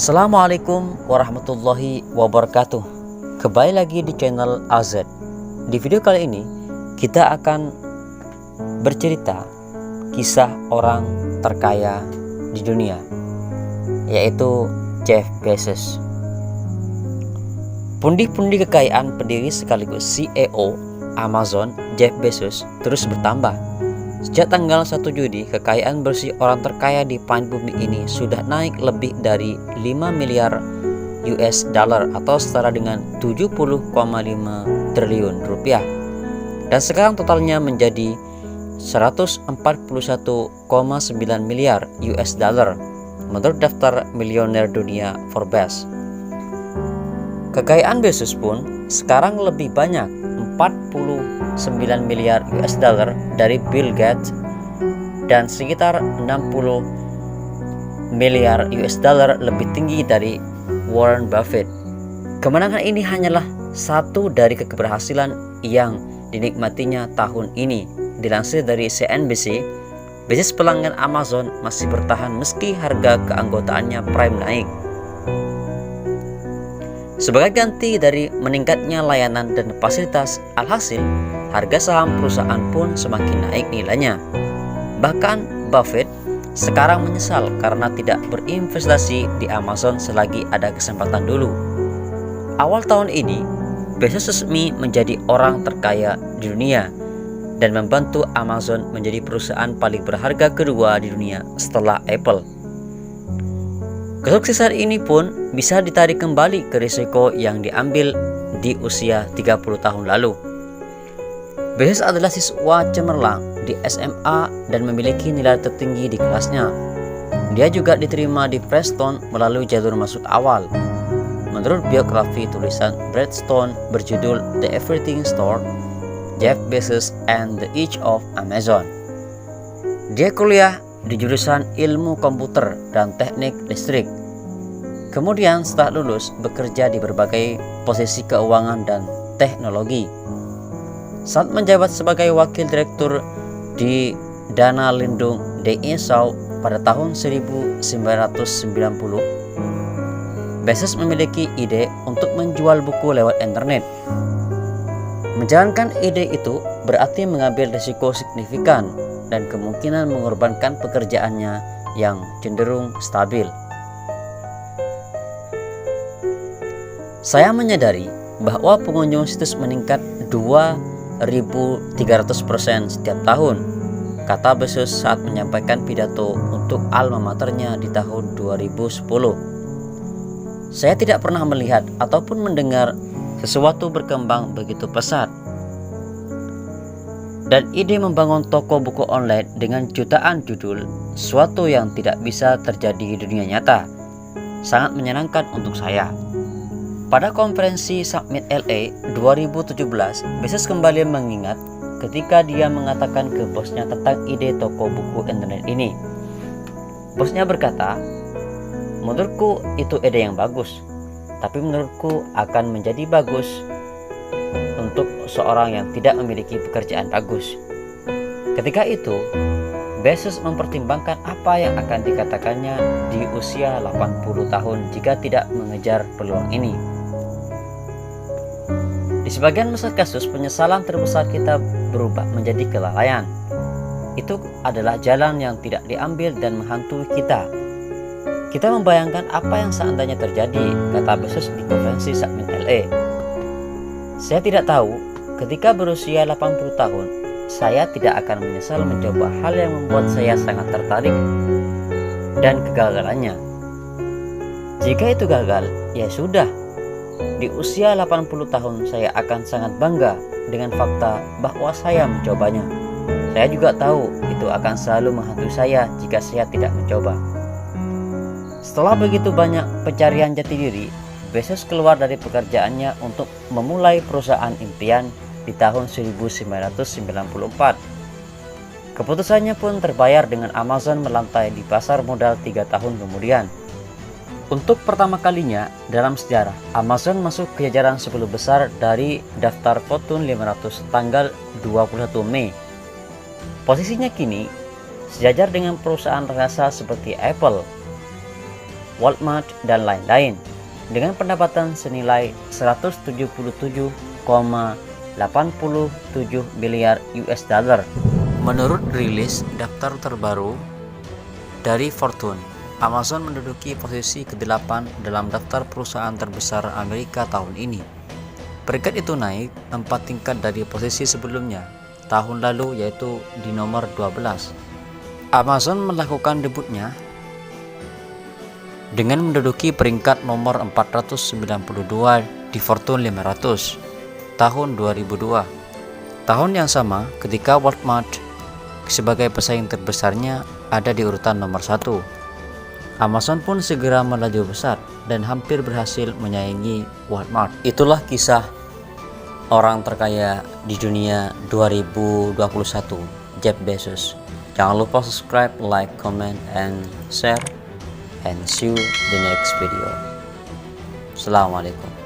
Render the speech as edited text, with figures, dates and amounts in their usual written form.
Assalamualaikum warahmatullahi wabarakatuh. Kembali lagi di channel AZ. Di video kali ini kita akan bercerita kisah orang terkaya di dunia, yaitu Jeff Bezos. Pundi-pundi kekayaan pendiri sekaligus CEO Amazon, Jeff Bezos, terus bertambah. Sejak tanggal 1 Juli, kekayaan bersih orang terkaya di planet bumi ini sudah naik lebih dari 5 miliar US dollar atau setara dengan 70,5 triliun rupiah. Dan sekarang totalnya menjadi 141,9 miliar US dollar menurut daftar miliuner dunia Forbes. Kekayaan Bezos pun sekarang lebih banyak, 49 miliar US dollar dari Bill Gates dan sekitar 60 miliar US dollar lebih tinggi dari Warren Buffett. Kemenangan ini hanyalah satu dari keberhasilan yang dinikmatinya tahun ini. Dilansir dari CNBC, bisnis pelanggan Amazon masih bertahan meski harga keanggotaannya Prime naik. Sebagai ganti dari meningkatnya layanan dan fasilitas, alhasil harga saham perusahaan pun semakin naik nilainya. Bahkan Buffett sekarang menyesal karena tidak berinvestasi di Amazon selagi ada kesempatan dulu. Awal tahun ini, Bezos resmi menjadi orang terkaya di dunia dan membantu Amazon menjadi perusahaan paling berharga kedua di dunia setelah Apple. Kesuksesan ini pun bisa ditarik kembali ke risiko yang diambil di usia 30 tahun lalu. Bezos adalah siswa cemerlang di SMA dan memiliki nilai tertinggi di kelasnya. Dia juga diterima di Princeton melalui jalur masuk awal. Menurut biografi tulisan Brad Stone berjudul The Everything Store, Jeff Bezos and the Age of Amazon. Dia kuliah di jurusan ilmu komputer dan teknik listrik. Kemudian setelah lulus bekerja di berbagai posisi keuangan dan teknologi. Saat menjabat sebagai wakil direktur di Dana Lindung DE pada tahun 1990, Bezos memiliki ide untuk menjual buku lewat internet. Menjalankan ide itu berarti mengambil risiko signifikan dan kemungkinan mengorbankan pekerjaannya yang cenderung stabil. Saya menyadari bahwa pengunjung situs meningkat 2.300% setiap tahun, kata Bezos saat menyampaikan pidato untuk alma maternya di tahun 2010. Saya tidak pernah melihat ataupun mendengar sesuatu berkembang begitu pesat. Dan ide membangun toko buku online dengan jutaan judul, suatu yang tidak bisa terjadi di dunia nyata, sangat menyenangkan untuk saya. Pada konferensi Summit LA 2017, Bezos kembali mengingat ketika dia mengatakan ke bosnya tentang ide toko buku internet ini. Bosnya berkata, "Menurutku itu ide yang bagus, tapi menurutku akan menjadi bagus untuk seorang yang tidak memiliki pekerjaan bagus." Ketika itu, Bezos mempertimbangkan apa yang akan dikatakannya di usia 80 tahun jika tidak mengejar peluang ini. Di sebagian besar kasus, penyesalan terbesar kita berubah menjadi kelalaian. Itu adalah jalan yang tidak diambil dan menghantui kita. Kita membayangkan apa yang seandainya terjadi, kata Bezos di konferensi Summit LA. Saya tidak tahu, ketika berusia 80 tahun, saya tidak akan menyesal mencoba hal yang membuat saya sangat tertarik dan kegagalannya. Jika itu gagal, ya sudah. Di usia 80 tahun saya akan sangat bangga dengan fakta bahwa saya mencobanya. Saya juga tahu itu akan selalu menghantui saya jika saya tidak mencoba. Setelah begitu banyak pencarian jati diri, Bezos keluar dari pekerjaannya untuk memulai perusahaan impian di tahun 1994. Keputusannya pun terbayar dengan Amazon melantai di pasar modal 3 tahun kemudian. Untuk pertama kalinya dalam sejarah, Amazon masuk ke jajaran 10 besar dari daftar Fortune 500 tanggal 21 Mei. Posisinya kini sejajar dengan perusahaan raksasa seperti Apple. Walmart, dan lain-lain dengan pendapatan senilai 177,87 miliar US dollar. Menurut rilis daftar terbaru dari Fortune, Amazon menduduki posisi ke-8 dalam daftar perusahaan terbesar Amerika tahun ini. Peringkat itu naik 4 tingkat dari posisi sebelumnya tahun lalu, yaitu di nomor 12. Amazon melakukan debutnya dengan menduduki peringkat nomor 492 di Fortune 500 tahun 2002. Tahun yang sama ketika Walmart sebagai pesaing terbesarnya ada di urutan nomor 1. Amazon pun segera melaju besar dan hampir berhasil menyaingi Walmart. Itulah kisah orang terkaya di dunia 2021, Jeff Bezos. Jangan lupa subscribe, like, comment, and share, and see you the next video. Assalamualaikum.